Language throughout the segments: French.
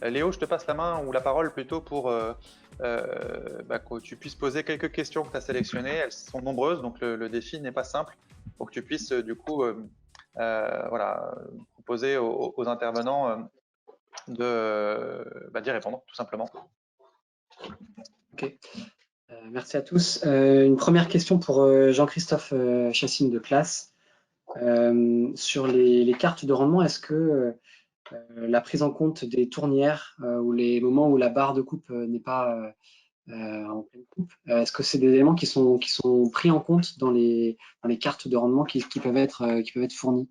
Léo, je te passe la main ou la parole plutôt pour que tu puisses poser quelques questions que tu as sélectionnées. Elles sont nombreuses, donc le défi n'est pas simple pour que tu puisses voilà, proposer aux intervenants d'y répondre, tout simplement. Ok. Merci à tous. Une première question pour Jean-Christophe Chassine de classe. Sur les cartes de rendement, est-ce que la prise en compte des tournières ou les moments où la barre de coupe n'est pas en pleine coupe, est-ce que c'est des éléments qui sont pris en compte dans les cartes de rendement qui peuvent être fournies?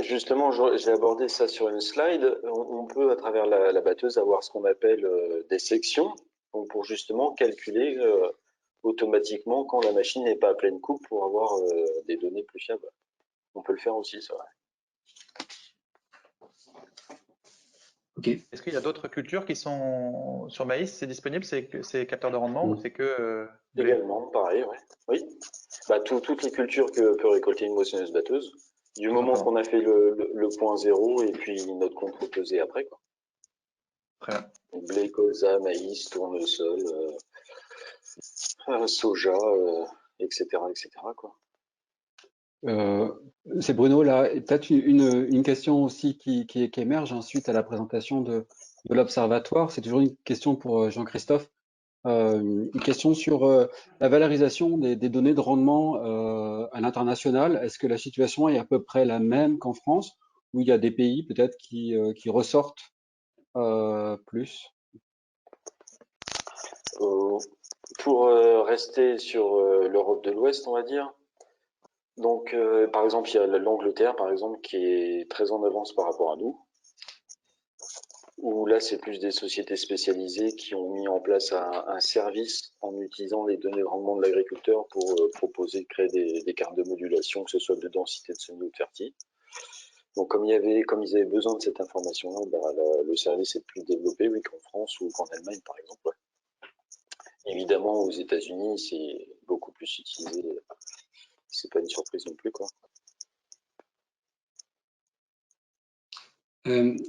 Justement, j'ai abordé ça sur une slide. On peut, à travers la batteuse, avoir ce qu'on appelle des sections, donc pour justement calculer automatiquement quand la machine n'est pas à pleine coupe pour avoir des données plus fiables. On peut le faire aussi, c'est vrai. Okay. Est-ce qu'il y a d'autres cultures qui sont sur maïs? C'est disponible ces capteurs de rendement ou c'est que également, pareil, ouais. Oui. Toutes les cultures que peut récolter une moissonneuse batteuse, du moment qu'on a fait le point zéro et puis notre contre-pesée après, quoi. Très bien. Blé, colza, maïs, tournesol, soja, etc., etc., quoi. C'est Bruno là. Peut-être une question aussi qui émerge ensuite à la présentation de l'observatoire. C'est toujours une question pour Jean-Christophe. Une question sur la valorisation des données de rendement à l'international. Est-ce que la situation est à peu près la même qu'en France, ou il y a des pays peut-être qui ressortent plus? Pour rester sur l'Europe de l'Ouest, on va dire. Donc, par exemple, il y a l'Angleterre, par exemple, qui est très en avance par rapport à nous. Où là, c'est plus des sociétés spécialisées qui ont mis en place un service en utilisant les données de rendement de l'agriculteur pour proposer de créer des cartes de modulation, que ce soit de densité de semis ou de fertile. Donc, comme ils avaient besoin de cette information-là, le service est plus développé, oui, qu'en France ou qu'en Allemagne, par exemple. Ouais. Évidemment, aux États-Unis, c'est beaucoup plus utilisé. C'est pas une surprise non plus, quoi.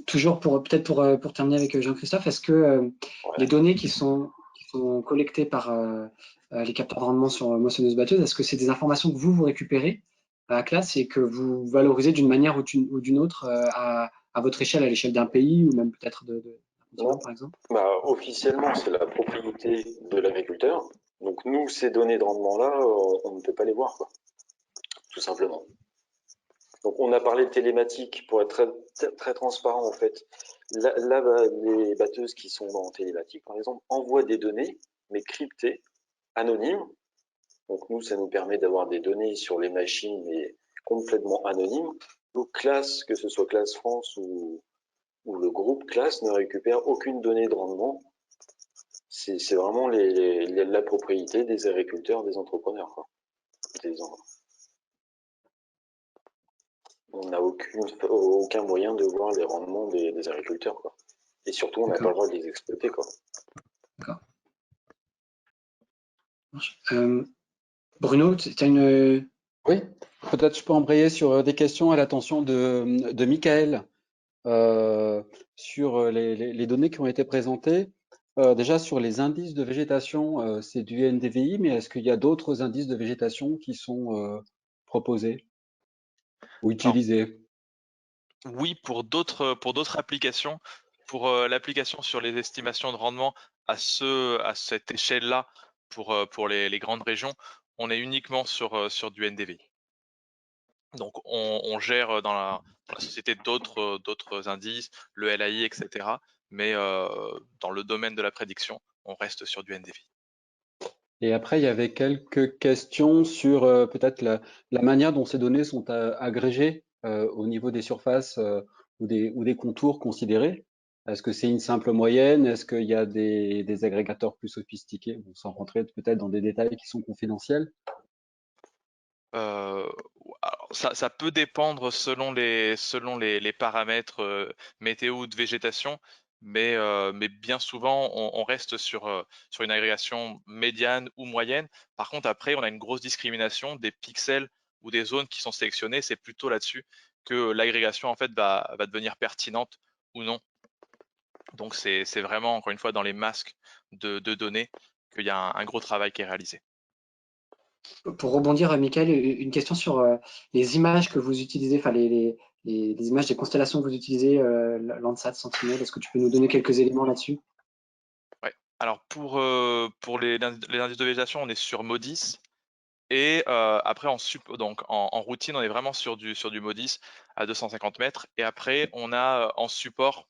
Toujours peut-être pour terminer avec Jean-Christophe, est-ce que les données qui sont collectées par les capteurs de rendement sur moissonneuse batteuse, est-ce que c'est des informations que vous récupérez à la classe et que vous valorisez d'une manière ou d'une autre à votre échelle, à l'échelle d'un pays ou même peut-être d'un continent, par exemple? Officiellement, c'est la propriété de l'agriculteur. Donc nous, ces données de rendement-là, on ne peut pas les voir, quoi. Tout simplement. Donc on a parlé de télématique pour être très, très transparent, en fait. Là, les batteuses qui sont en télématique, par exemple, envoient des données, mais cryptées, anonymes. Donc nous, ça nous permet d'avoir des données sur les machines, mais complètement anonymes. Donc classe, que ce soit Classe France ou le groupe classe, ne récupère aucune donnée de rendement. C'est vraiment la propriété des agriculteurs, des entrepreneurs, quoi. On n'a aucun moyen de voir les rendements des agriculteurs, quoi. Et surtout, on n'a pas le droit de les exploiter, quoi. D'accord. Bruno, tu as une... Oui, peut-être je peux embrayer sur des questions à l'attention de Michael sur les données qui ont été présentées. Déjà sur les indices de végétation, c'est du NDVI, mais est-ce qu'il y a d'autres indices de végétation qui sont proposés ou utilisés? Oui, pour d'autres applications, pour l'application sur les estimations de rendement à cette échelle-là, pour les grandes régions, on est uniquement sur du NDVI. Donc on gère dans la société d'autres indices, le LAI, etc. Mais dans le domaine de la prédiction, on reste sur du NDVI. Et après, il y avait quelques questions sur peut-être la manière dont ces données sont agrégées au niveau des surfaces ou des contours considérés. Est-ce que c'est une simple moyenne? Est-ce qu'il y a des agrégateurs plus sophistiqués? Bon, sans rentrer peut-être dans des détails qui sont confidentiels. Alors ça peut dépendre selon les paramètres météo ou de végétation, mais bien souvent on reste sur une agrégation médiane ou moyenne. Par contre, après, on a une grosse discrimination des pixels ou des zones qui sont sélectionnées. C'est plutôt là-dessus que l'agrégation en fait va devenir pertinente ou non. Donc, c'est vraiment, encore une fois, dans les masques de données qu'il y a un gros travail qui est réalisé. Pour rebondir, Michael, une question sur les images que vous utilisez, enfin les images des constellations que vous utilisez, Landsat, Sentinel. Est-ce que tu peux nous donner quelques éléments là-dessus? Ouais. Alors, pour les indices de végétation, on est sur MODIS. Et après, donc en routine, on est vraiment sur du MODIS à 250 mètres. Et après, on a en support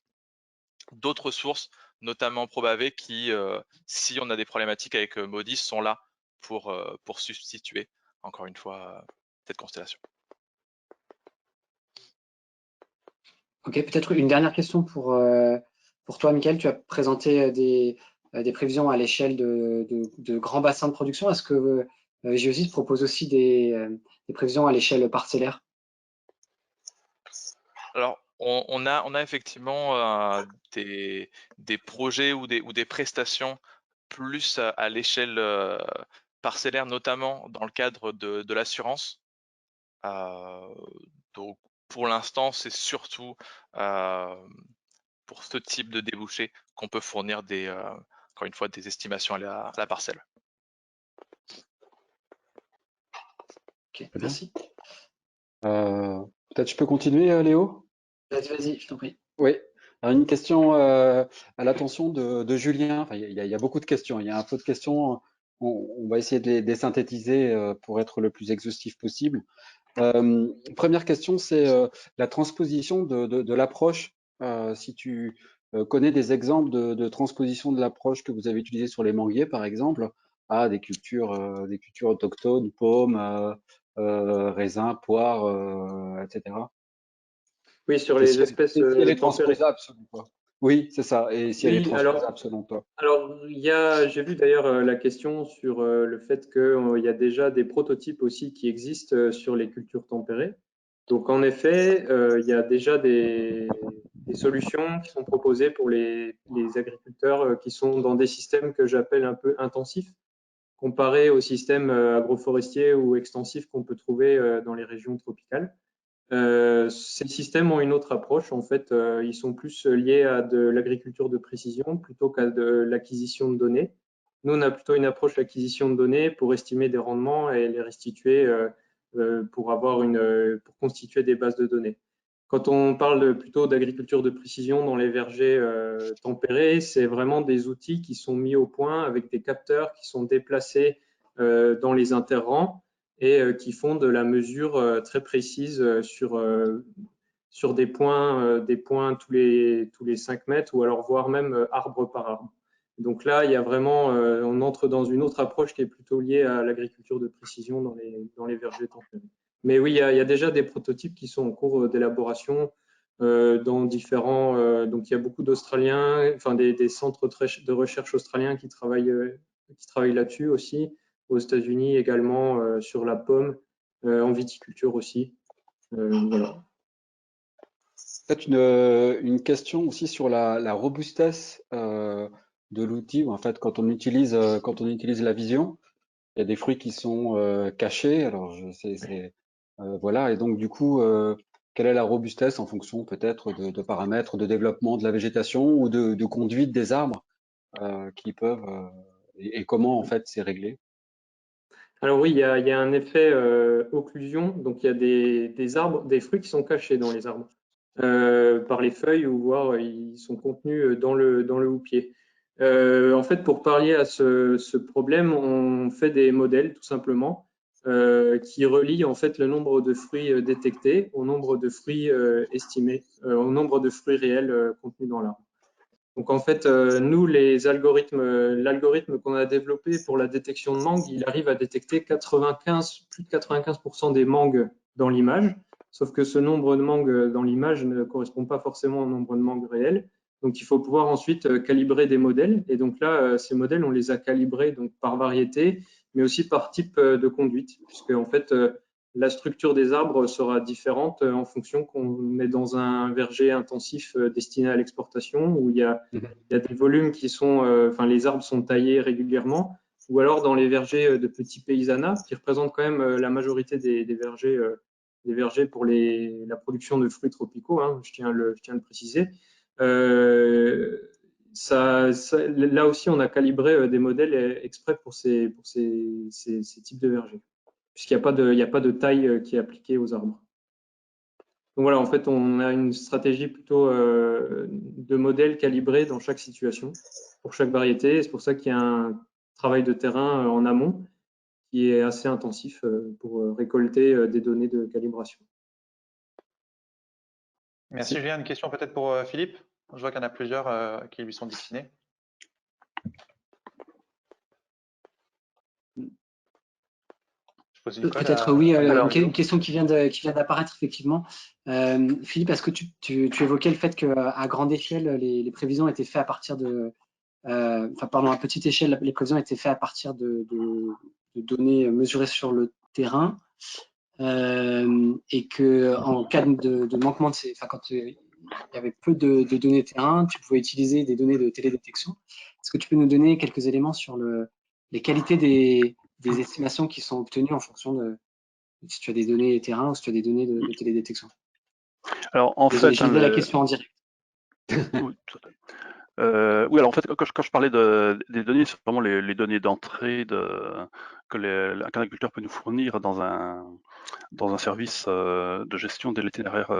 d'autres sources, notamment Probave, qui, si on a des problématiques avec MODIS, sont là pour substituer, encore une fois, cette constellation. Ok, peut-être une dernière question pour toi, Michael. Tu as présenté des prévisions à l'échelle de grands bassins de production. Est-ce que Geosys propose aussi des prévisions à l'échelle parcellaire? Alors, on a effectivement des projets ou des prestations plus à l'échelle parcellaire, notamment dans le cadre de l'assurance. Donc, pour l'instant, c'est surtout pour ce type de débouché qu'on peut fournir encore une fois, des estimations à la parcelle. Ok, Très bien. merci. Peut-être je peux continuer, Léo? Vas-y, je t'en prie. Oui. Alors, une question à l'attention de Julien. Enfin, il y a beaucoup de questions. Il y a un peu de questions. On va essayer de les synthétiser pour être le plus exhaustif possible. Première question, c'est la transposition de l'approche. Si tu connais des exemples de transposition de l'approche que vous avez utilisée sur les manguiers, par exemple, à des cultures autochtones, pommes, raisins, poires, etc. Oui, sur Et les espèces si elle est tempérées. transposable selon toi. Oui, c'est ça. Et si elle est Oui, transposable selon toi. alors j'ai vu d'ailleurs la question sur le fait qu'il y a déjà des prototypes aussi qui existent sur les cultures tempérées. Donc en effet, il y a déjà des solutions qui sont proposées pour les agriculteurs qui sont dans des systèmes que j'appelle un peu intensifs, comparés aux systèmes agroforestiers ou extensifs qu'on peut trouver dans les régions tropicales. Ces systèmes ont une autre approche. En fait, ils sont plus liés à de l'agriculture de précision plutôt qu'à de l'acquisition de données. Nous, on a plutôt une approche d'acquisition de données pour estimer des rendements et les restituer pour constituer des bases de données. Quand on parle plutôt d'agriculture de précision dans les vergers tempérés, c'est vraiment des outils qui sont mis au point avec des capteurs qui sont déplacés dans les interrangs et qui font de la mesure très précise sur des points tous les 5 mètres ou alors voire même arbre par arbre. Donc là, il y a vraiment, on entre dans une autre approche qui est plutôt liée à l'agriculture de précision dans les vergers tempérés. Mais oui, il y a déjà des prototypes qui sont en cours d'élaboration dans différents. Donc il y a beaucoup d'Australiens, enfin des centres de recherche australiens qui travaillent là-dessus aussi. Aux États-Unis également sur la pomme, en viticulture aussi. Voilà. Peut-être une question aussi sur la robustesse de l'outil. En fait, quand on utilise la vision, il y a des fruits qui sont cachés. Alors, voilà. Et donc, du coup, quelle est la robustesse en fonction peut-être de paramètres de développement de la végétation ou de conduite des arbres qui peuvent et comment en fait c'est réglé? Alors oui, il y a un effet occlusion. Donc il y a des arbres, des fruits qui sont cachés dans les arbres par les feuilles ou voire ils sont contenus dans le houppier. En fait, pour pallier à ce problème, on fait des modèles tout simplement qui relient en fait le nombre de fruits détectés au nombre de fruits estimés, au nombre de fruits réels contenus dans l'arbre. Donc en fait, nous, l'algorithme qu'on a développé pour la détection de mangue, il arrive à détecter plus de 95% des mangues dans l'image, sauf que ce nombre de mangues dans l'image ne correspond pas forcément au nombre de mangues réelles. Donc il faut pouvoir ensuite calibrer des modèles. Et donc là, ces modèles, on les a calibrés donc, par variété, mais aussi par type de conduite, puisque en fait, la structure des arbres sera différente en fonction qu'on est dans un verger intensif destiné à l'exportation où il y a des volumes qui sont, enfin les arbres sont taillés régulièrement, ou alors dans les vergers de petits paysanats qui représentent quand même la majorité des vergers pour la production de fruits tropicaux, hein, je tiens à le préciser. là aussi, on a calibré des modèles exprès pour ces types de vergers, puisqu'il n'y a pas de taille qui est appliquée aux arbres. Donc voilà, en fait, on a une stratégie plutôt de modèle calibré dans chaque situation, pour chaque variété. C'est pour ça qu'il y a un travail de terrain en amont qui est assez intensif pour récolter des données de calibration. Merci Julien. Une question peut-être pour Philippe. Je vois qu'il y en a plusieurs qui lui sont destinées. Peut-être oui, une question qui vient d'apparaître effectivement. Philippe, est-ce que tu évoquais le fait qu'à grande échelle, les prévisions étaient faites à partir de, à petite échelle, les prévisions étaient faites à partir de données mesurées sur le terrain, et que en cas de manquement quand il y avait peu de données terrain, tu pouvais utiliser des données de télédétection. Est-ce que tu peux nous donner quelques éléments sur les qualités des estimations qui sont obtenues en fonction de si tu as des données terrain ou si tu as des données de télédétection? Alors en fait, j'ai la question en direct. Oui, alors en fait, quand je parlais des données, c'est vraiment les données d'entrée qu'un agriculteur peut nous fournir dans un service de gestion de l'itinéraire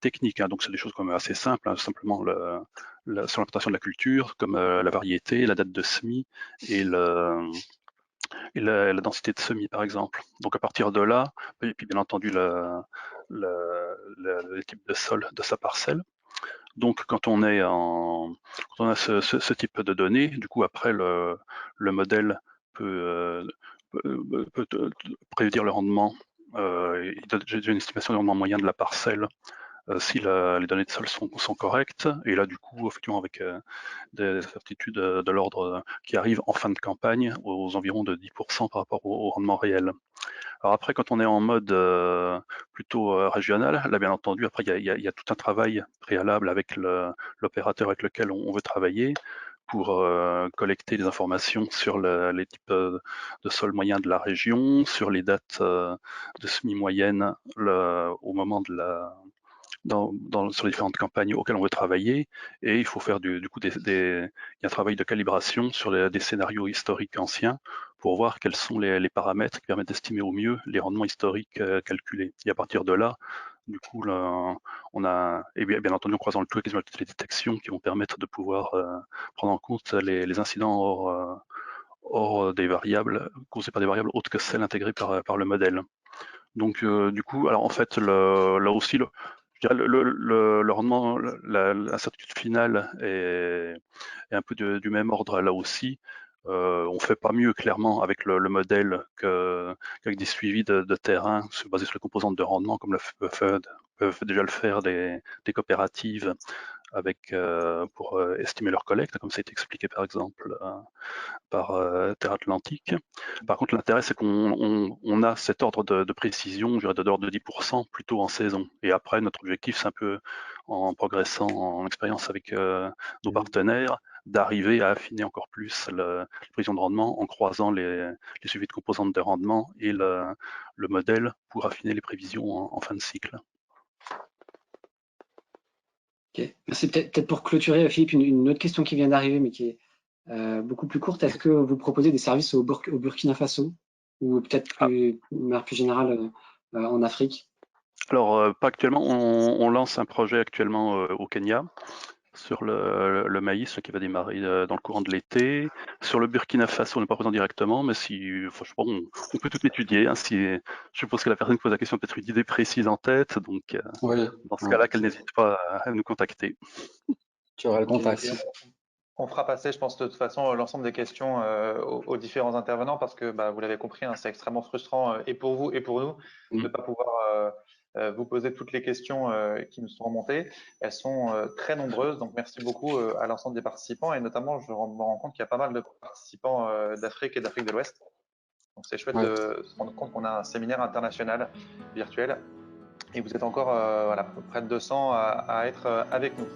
technique. Hein. Donc c'est des choses quand même assez simples, hein, simplement sur l'implantation de la culture, comme la variété, la date de semis et la densité de semis, par exemple. Donc à partir de là, et puis bien entendu le type de sol de sa parcelle. Donc quand on a ce type de données, du coup après le modèle peut prédire le rendement. J'ai une estimation du rendement moyen de la parcelle si les données de sol sont correctes. Et là, du coup, effectivement, avec des certitudes de l'ordre qui arrivent en fin de campagne aux environs de 10% par rapport au rendement réel. Alors après, quand on est en mode plutôt régional, là, bien entendu, après, il y a tout un travail préalable avec l'opérateur avec lequel on veut travailler pour collecter des informations sur les types de sol moyens de la région, sur les dates de semis moyennes au moment de sur les différentes campagnes auxquelles on veut travailler, et il faut faire du coup il y a un travail de calibration sur des scénarios historiques anciens pour voir quels sont les paramètres qui permettent d'estimer au mieux les rendements historiques calculés. Et à partir de là, du coup, là, on a, et bien entendu, en croisant le tout avec les détections qui vont permettre de pouvoir prendre en compte les incidents hors des variables, causés par des variables autres que celles intégrées par le modèle. Donc, du coup, alors en fait, là aussi, je dirais le rendement, la certitude finale est un peu du même ordre là aussi. On fait pas mieux clairement avec le modèle qu'avec des suivis de terrain basés sur les composantes de rendement, comme peuvent déjà le faire des coopératives pour estimer leur collecte, comme ça a été expliqué par exemple par Terre Atlantique. Par contre, l'intérêt, c'est qu'on a cet ordre de précision, je dirais d'ordre de 10% plutôt en saison. Et après, notre objectif, c'est un peu, en progressant en expérience avec nos partenaires, d'arriver à affiner encore plus la prévision de rendement en croisant les suivis de composantes de rendement et le modèle pour affiner les prévisions en fin de cycle. Okay. Merci. Peut-être pour clôturer, Philippe, une autre question qui vient d'arriver, mais qui est beaucoup plus courte. Est-ce que vous proposez des services au Burkina Faso ou peut-être plus général en Afrique? Alors, pas actuellement. On lance un projet actuellement au Kenya sur le maïs qui va démarrer dans le courant de l'été. Sur le Burkina Faso, on n'est pas présent directement, mais on peut tout étudier. Hein, je suppose que la personne qui pose la question a peut-être une idée précise en tête, donc Oui. dans ce cas-là, qu'elle n'hésite pas à nous contacter. Tu auras le contact. On fera passer, je pense, de toute façon, l'ensemble des questions aux différents intervenants parce que, vous l'avez compris, hein, c'est extrêmement frustrant et pour vous et pour nous de ne pas pouvoir vous poser toutes les questions qui nous sont remontées. Elles sont très nombreuses, donc merci beaucoup à l'ensemble des participants et notamment, je me rends compte qu'il y a pas mal de participants d'Afrique et d'Afrique de l'Ouest. Donc c'est chouette de se rendre compte qu'on a un séminaire international virtuel et vous êtes encore près de 200 à être avec nous.